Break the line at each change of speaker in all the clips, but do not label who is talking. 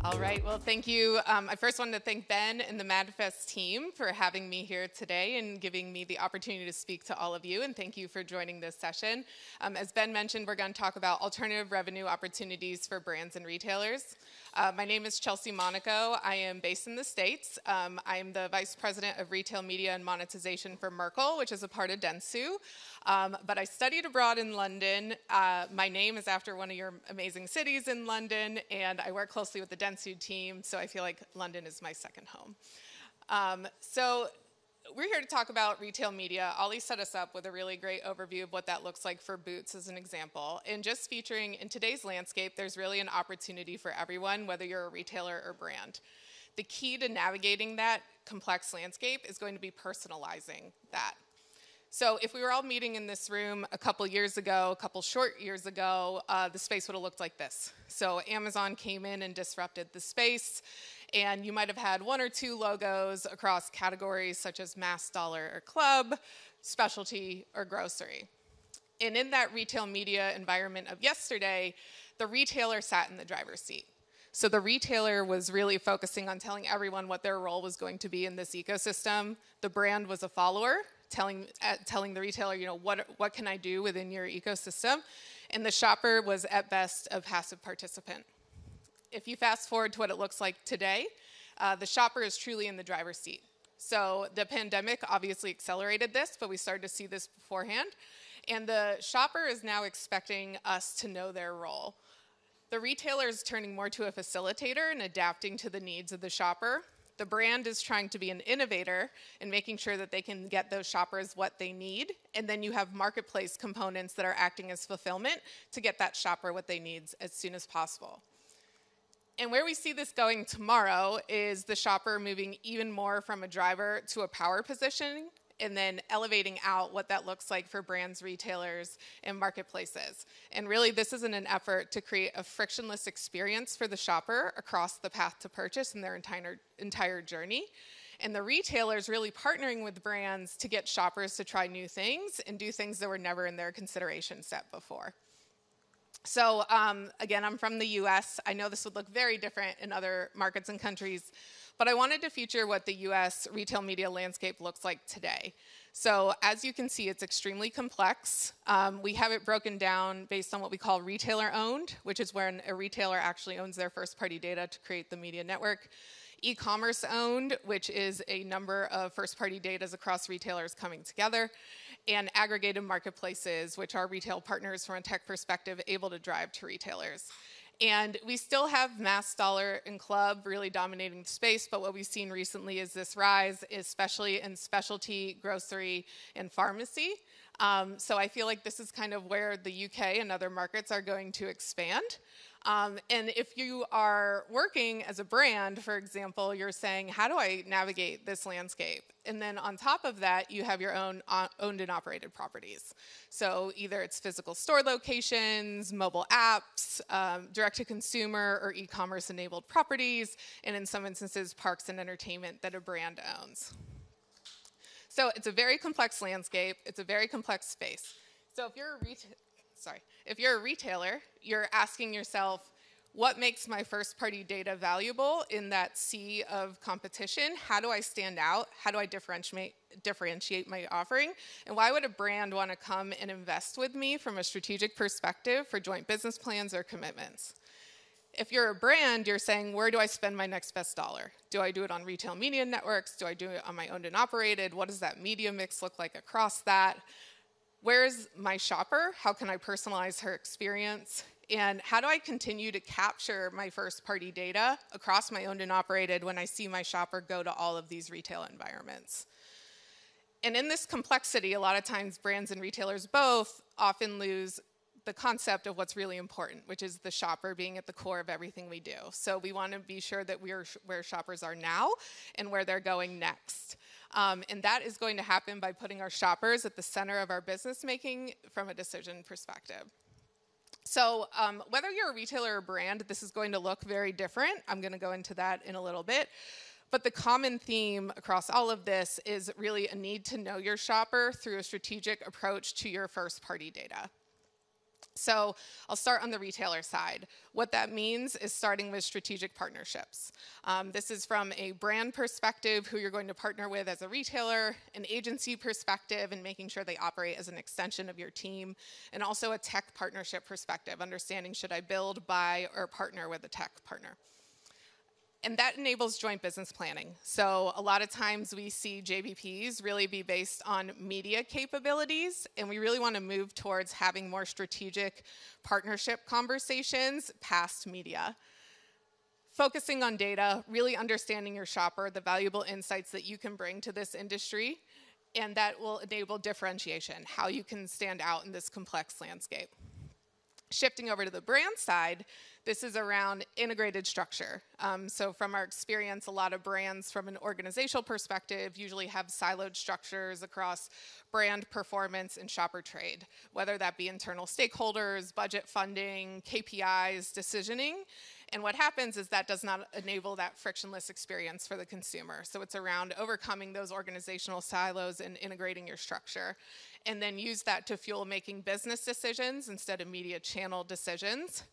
All right, well, thank you. I first wanted to thank Ben and the MadFest team for having me here today and giving me the opportunity to speak to all of you, and thank you for joining this session. As Ben mentioned, we're going to talk about alternative revenue opportunities for brands and retailers. My name is Chelsea Monaco. I am based in the States. I am the Vice President of Retail Media and Monetization for Merkle, which is a part of Dentsu. But I studied abroad in London. My name is after one of your amazing cities in London, and I work closely with the Dentsu team, so I feel like London is my second home. So we're here to talk about retail media. Ollie set us up with a really great overview of what that looks like for Boots as an example. And just featuring in today's landscape, there's really an opportunity for everyone, whether you're a retailer or brand. The key to navigating that complex landscape is going to be personalizing that. So if we were all meeting in this room a couple short years ago, the space would have looked like this. So Amazon came in and disrupted the space, and you might have had one or two logos across categories such as mass dollar or club, specialty, or grocery. And in that retail media environment of yesterday, the retailer sat in the driver's seat. So the retailer was really focusing on telling everyone what their role was going to be in this ecosystem. The brand was a follower, telling the retailer, what can I do within your ecosystem? And the shopper was at best a passive participant. If you fast forward to what it looks like today, the shopper is truly in the driver's seat. So the pandemic obviously accelerated this, but we started to see this beforehand. And the shopper is now expecting us to know their role. The retailer is turning more to a facilitator and adapting to the needs of the shopper. The brand is trying to be an innovator and making sure that they can get those shoppers what they need. And then you have marketplace components that are acting as fulfillment to get that shopper what they need as soon as possible. And where we see this going tomorrow is the shopper moving even more from a driver to a power position, and then elevating out what that looks like for brands, retailers, and marketplaces. And really, this is in an effort to create a frictionless experience for the shopper across the path to purchase in their entire journey. And the retailers really partnering with brands to get shoppers to try new things and do things that were never in their consideration set before. So again, I'm from the US. I know this would look very different in other markets and countries, but I wanted to feature what the US retail media landscape looks like today. So as you can see, it's extremely complex. We have it broken down based on what we call retailer owned, which is when a retailer actually owns their first party data to create the media network. E-commerce owned, which is a number of first party data across retailers coming together. And aggregated marketplaces, which are retail partners from a tech perspective able to drive to retailers. And we still have mass dollar and club really dominating the space, but what we've seen recently is this rise, especially in specialty, grocery, and pharmacy. So I feel like this is kind of where the UK and other markets are going to expand. And if you are working as a brand, for example, you're saying, how do I navigate this landscape? And then on top of that, you have your own owned and operated properties. So either it's physical store locations, mobile apps, direct-to-consumer or e-commerce enabled properties, and in some instances, parks and entertainment that a brand owns. So it's a very complex landscape. It's a very complex space. So if you're a retailer, you're asking yourself, what makes my first party data valuable in that sea of competition? How do I stand out? How do I differentiate my offering? And why would a brand want to come and invest with me from a strategic perspective for joint business plans or commitments? If you're a brand, you're saying, where do I spend my next best dollar? Do I do it on retail media networks? Do I do it on my owned and operated? What does that media mix look like across that? Where is my shopper? How can I personalize her experience? And how do I continue to capture my first party data across my owned and operated when I see my shopper go to all of these retail environments? And in this complexity, a lot of times brands and retailers both often lose the concept of what's really important, which is the shopper being at the core of everything we do. So we want to be sure that we're where shoppers are now and where they're going next. And that is going to happen by putting our shoppers at the center of our business making from a decision perspective. So whether you're a retailer or brand, this is going to look very different. I'm going to go into that in a little bit. But the common theme across all of this is really a need to know your shopper through a strategic approach to your first party data. So I'll start on the retailer side. What that means is starting with strategic partnerships. This is from a brand perspective, who you're going to partner with as a retailer, an agency perspective, and making sure they operate as an extension of your team, and also a tech partnership perspective, understanding should I build, buy, or partner with a tech partner. And that enables joint business planning. So a lot of times we see JBPs really be based on media capabilities, and we really want to move towards having more strategic partnership conversations past media. Focusing on data, really understanding your shopper, the valuable insights that you can bring to this industry, and that will enable differentiation, how you can stand out in this complex landscape. Shifting over to the brand side, this is around integrated structure. So from our experience, a lot of brands from an organizational perspective usually have siloed structures across brand performance and shopper trade, whether that be internal stakeholders, budget funding, KPIs, decisioning. And what happens is that does not enable that frictionless experience for the consumer. So it's around overcoming those organizational silos and integrating your structure, and then use that to fuel making business decisions instead of media channel decisions.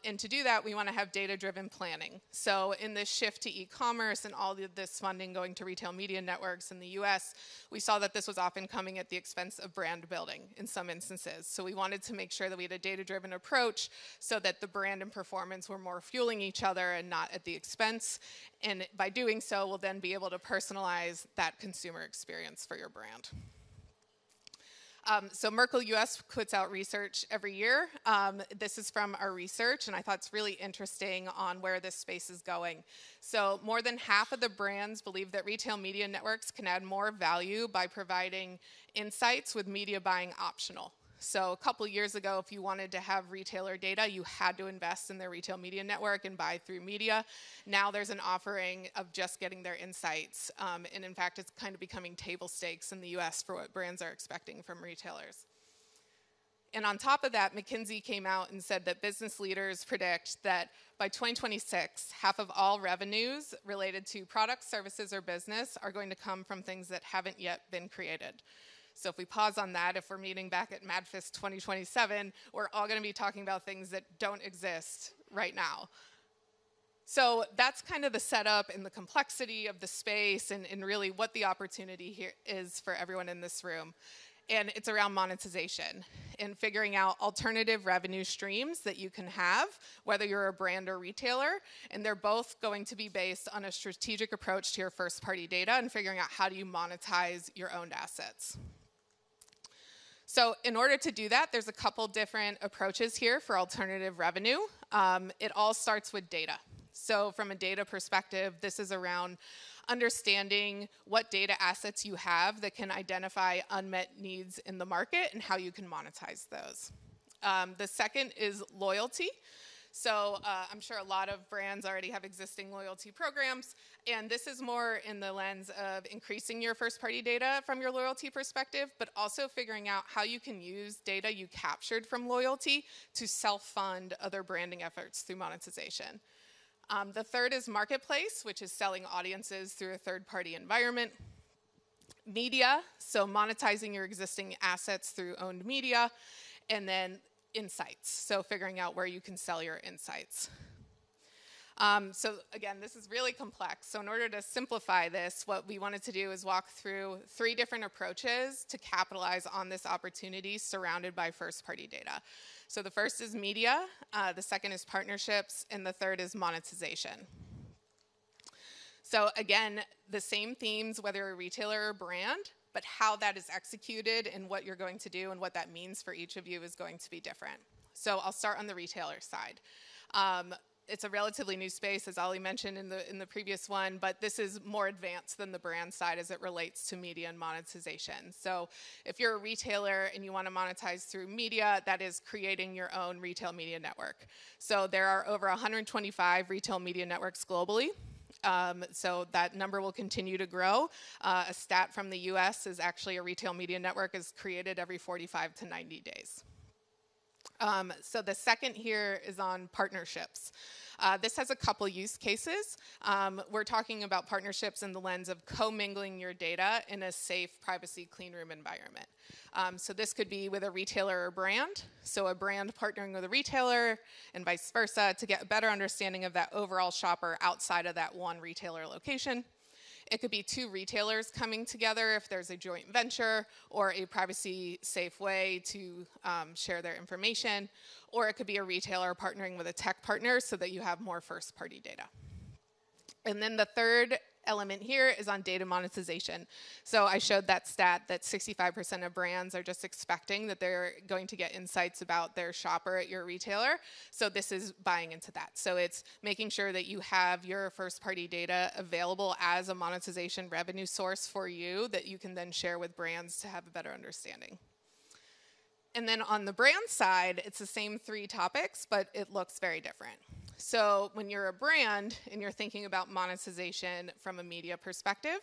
And to do that, we want to have data-driven planning. So in this shift to e-commerce and all of this funding going to retail media networks in the US, we saw that this was often coming at the expense of brand building in some instances. So we wanted to make sure that we had a data-driven approach so that the brand and performance were more fueling each other and not at the expense. And by doing so, we'll then be able to personalize that consumer experience for your brand. So Merkle US puts out research every year. This is from our research, and I thought it's really interesting on where this space is going. So more than half of the brands believe that retail media networks can add more value by providing insights with media buying optional. So a couple years ago, if you wanted to have retailer data, you had to invest in their retail media network and buy through media. Now there's an offering of just getting their insights. And in fact, it's kind of becoming table stakes in the US for what brands are expecting from retailers. And on top of that, McKinsey came out and said that business leaders predict that by 2026, half of all revenues related to products, services, or business are going to come from things that haven't yet been created. So if we pause on that, if we're meeting back at MadFest 2027, we're all going to be talking about things that don't exist right now. So that's kind of the setup and the complexity of the space and really what the opportunity here is for everyone in this room. And it's around monetization and figuring out alternative revenue streams that you can have, whether you're a brand or retailer. And they're both going to be based on a strategic approach to your first-party data and figuring out how do you monetize your owned assets. So in order to do that, there's a couple different approaches here for alternative revenue. It all starts with data. So from a data perspective, this is around understanding what data assets you have that can identify unmet needs in the market and how you can monetize those. The second is loyalty. So I'm sure a lot of brands already have existing loyalty programs, and this is more in the lens of increasing your first-party data from your loyalty perspective, but also figuring out how you can use data you captured from loyalty to self-fund other branding efforts through monetization. The third is marketplace, which is selling audiences through a third-party environment. Media, so monetizing your existing assets through owned media, and then insights, so figuring out where you can sell your insights. So again, this is really complex. So in order to simplify this, what we wanted to do is walk through 3 different approaches to capitalize on this opportunity surrounded by first-party data. So the first is media, the second is partnerships, and the third is monetization. So again, the same themes, whether you're a retailer or brand, but how that is executed and what you're going to do and what that means for each of you is going to be different. So I'll start on the retailer side. It's a relatively new space, as Ali mentioned in the previous one, but this is more advanced than the brand side as it relates to media and monetization. So if you're a retailer and you want to monetize through media, that is creating your own retail media network. So there are over 125 retail media networks globally. So that number will continue to grow. A stat from the US is actually a retail media network is created every 45 to 90 days. So the second here is on partnerships. This has a couple use cases. We're talking about partnerships in the lens of commingling your data in a safe, privacy, clean room environment. So this could be with a retailer or brand. So a brand partnering with a retailer and vice versa to get a better understanding of that overall shopper outside of that one retailer location. It could be two retailers coming together if there's a joint venture or a privacy-safe way to share their information. Or it could be a retailer partnering with a tech partner so that you have more first-party data. And then the third element here is on data monetization. So I showed that stat that 65% of brands are just expecting that they're going to get insights about their shopper at your retailer. So this is buying into that. So it's making sure that you have your first-party data available as a monetization revenue source for you that you can then share with brands to have a better understanding. And then on the brand side, it's the same three topics, but it looks very different. So when you're a brand and you're thinking about monetization from a media perspective,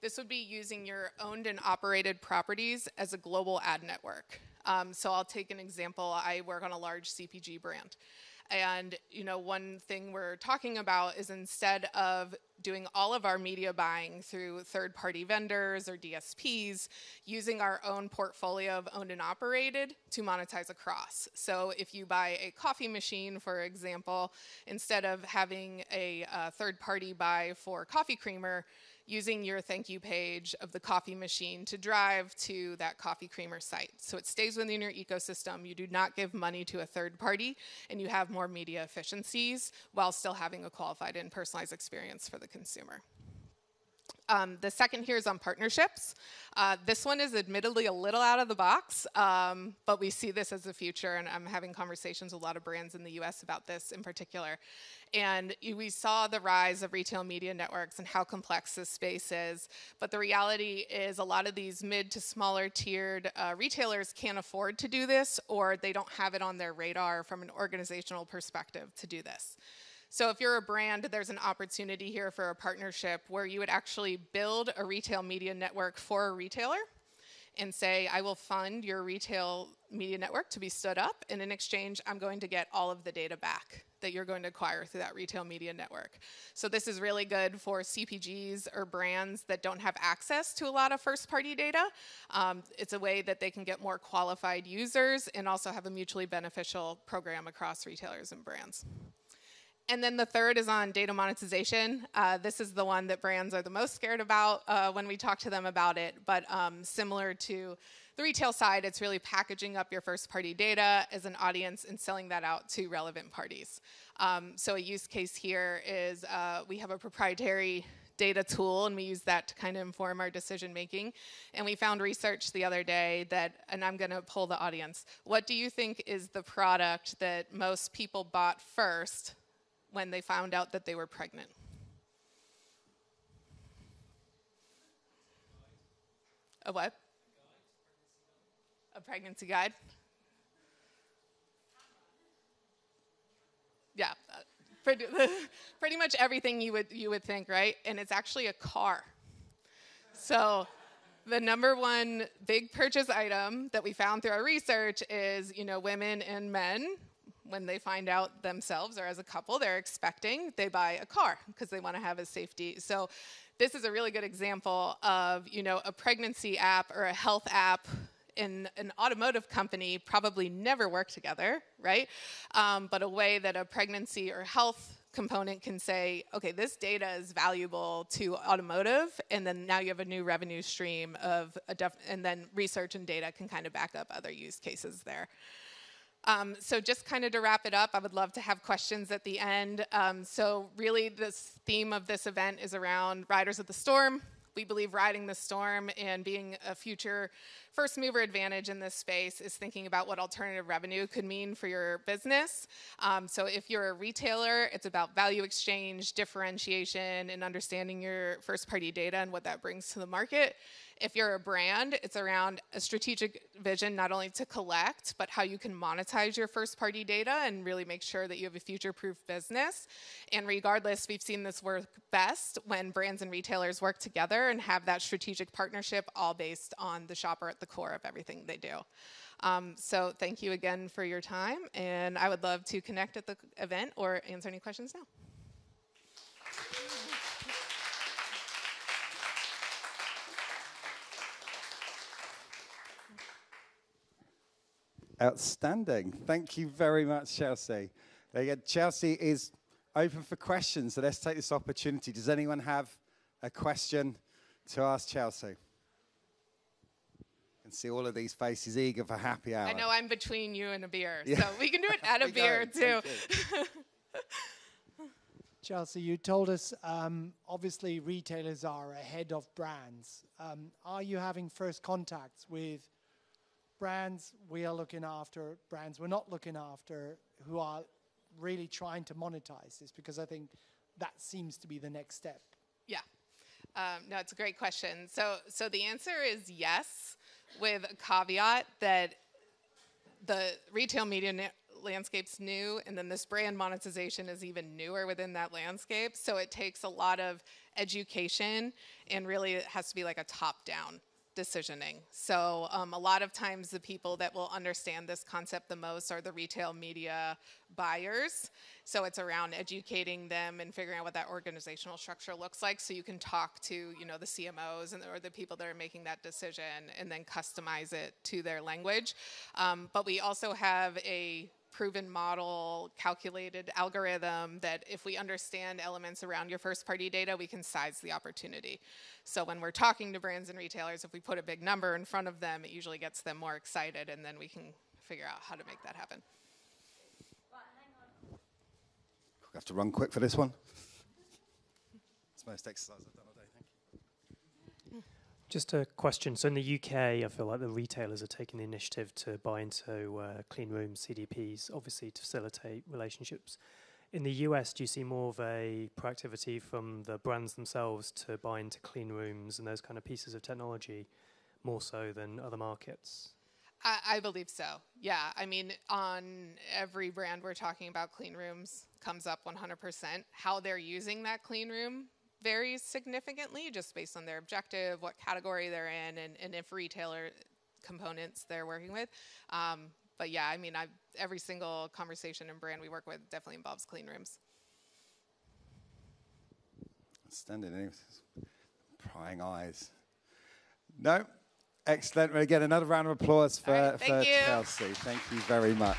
this would be using your owned and operated properties as a global ad network. So I'll take an example. I work on a large CPG brand. And one thing we're talking about is instead of doing all of our media buying through third-party vendors or DSPs, using our own portfolio of owned and operated to monetize across. So if you buy a coffee machine, for example, instead of having a third-party buy for coffee creamer, using your thank you page of the coffee machine to drive to that coffee creamer site. So it stays within your ecosystem. You do not give money to a third party, and you have more media efficiencies while still having a qualified and personalized experience for the consumer. The second here is on partnerships. This one is admittedly a little out of the box, but we see this as the future, and I'm having conversations with a lot of brands in the US about this in particular. And we saw the rise of retail media networks and how complex this space is, but the reality is a lot of these mid to smaller tiered retailers can't afford to do this, or they don't have it on their radar from an organizational perspective to do this. So if you're a brand, there's an opportunity here for a partnership where you would actually build a retail media network for a retailer and say, I will fund your retail media network to be stood up, and in exchange, I'm going to get all of the data back that you're going to acquire through that retail media network. So this is really good for CPGs or brands that don't have access to a lot of first-party data. It's a way that they can get more qualified users and also have a mutually beneficial program across retailers and brands. And then the third is on data monetization. This is the one that brands are the most scared about when we talk to them about it. But similar to the retail side, it's really packaging up your first-party data as an audience and selling that out to relevant parties. So a use case here is we have a proprietary data tool, and we use that to kind of inform our decision making. And we found research the other day that, and I'm going to poll the audience, what do you think is the product that most people bought first when they found out that they were pregnant? A what? A pregnancy guide? Yeah, pretty much everything you would think, right? And it's actually a car. So the number one big purchase item that we found through our research is, women and men, when they find out themselves or as a couple, they're expecting, they buy a car because they want to have a safety. So this is a really good example of, a pregnancy app or a health app in an automotive company probably never work together, right? But a way that a pregnancy or health component can say, okay, this data is valuable to automotive, and then now you have a new revenue stream of and then research and data can kind of back up other use cases there. So just kind of to wrap it up, I would love to have questions at the end. So really this theme of this event is around riders of the storm. We believe riding the storm and being a future first mover advantage in this space is thinking about what alternative revenue could mean for your business. So if you're a retailer, it's about value exchange, differentiation, and understanding your first party data and what that brings to the market. If you're a brand, it's around a strategic vision, not only to collect, but how you can monetize your first-party data and really make sure that you have a future-proof business. And regardless, we've seen this work best when brands and retailers work together and have that strategic partnership all based on the shopper at the core of everything they do. So thank you again for your time, and I would love to connect at the event or answer any questions now.
Outstanding. Thank you very much, Chelsea. Again, Chelsea is open for questions, so let's take this opportunity. Does anyone have a question to ask Chelsea? I can see all of these faces eager for happy hour.
I know I'm between you and a beer, so we can do it at a beer too.
Chelsea, you told us obviously retailers are ahead of brands. Are you having first contacts with brands we are looking after, brands we're not looking after, who are really trying to monetize this? Because I think that seems to be the next step. Yeah.
No, it's a great question. So the answer is yes, with a caveat that the retail media landscape's new, and then this brand monetization is even newer within that landscape. So it takes a lot of education, and really it has to be like a top-down decisioning. So a lot of times the people that will understand this concept the most are the retail media buyers. So it's around educating them and figuring out what that organizational structure looks like, so you can talk to, you know, the CMOs or the people that are making that decision and then customize it to their language. But we also have a proven model, calculated algorithm that if we understand elements around your first party data, we can size the opportunity. So when we're talking to brands and retailers, if we put a big number in front of them, it usually gets them more excited, and then we can figure out how to make that happen.
I have to run quick for this one. It's the most exercise I've done all day, thank you.
Just a question. So in the UK, I feel like the retailers are taking the initiative to buy into clean room CDPs, obviously to facilitate relationships. In the US, do you see more of a proactivity from the brands themselves to buy into clean rooms and those kind of pieces of technology more so than other markets?
I believe so. Yeah. I mean, on every brand we're talking about, clean rooms comes up 100%. How they're using that clean room varies significantly just based on their objective, what category they're in, and if retailer components they're working with. But yeah, I mean, every single conversation and brand we work with definitely involves clean rooms.
Standing, prying eyes. No, excellent. Again, another round of applause for Chelsea. Thank you very much.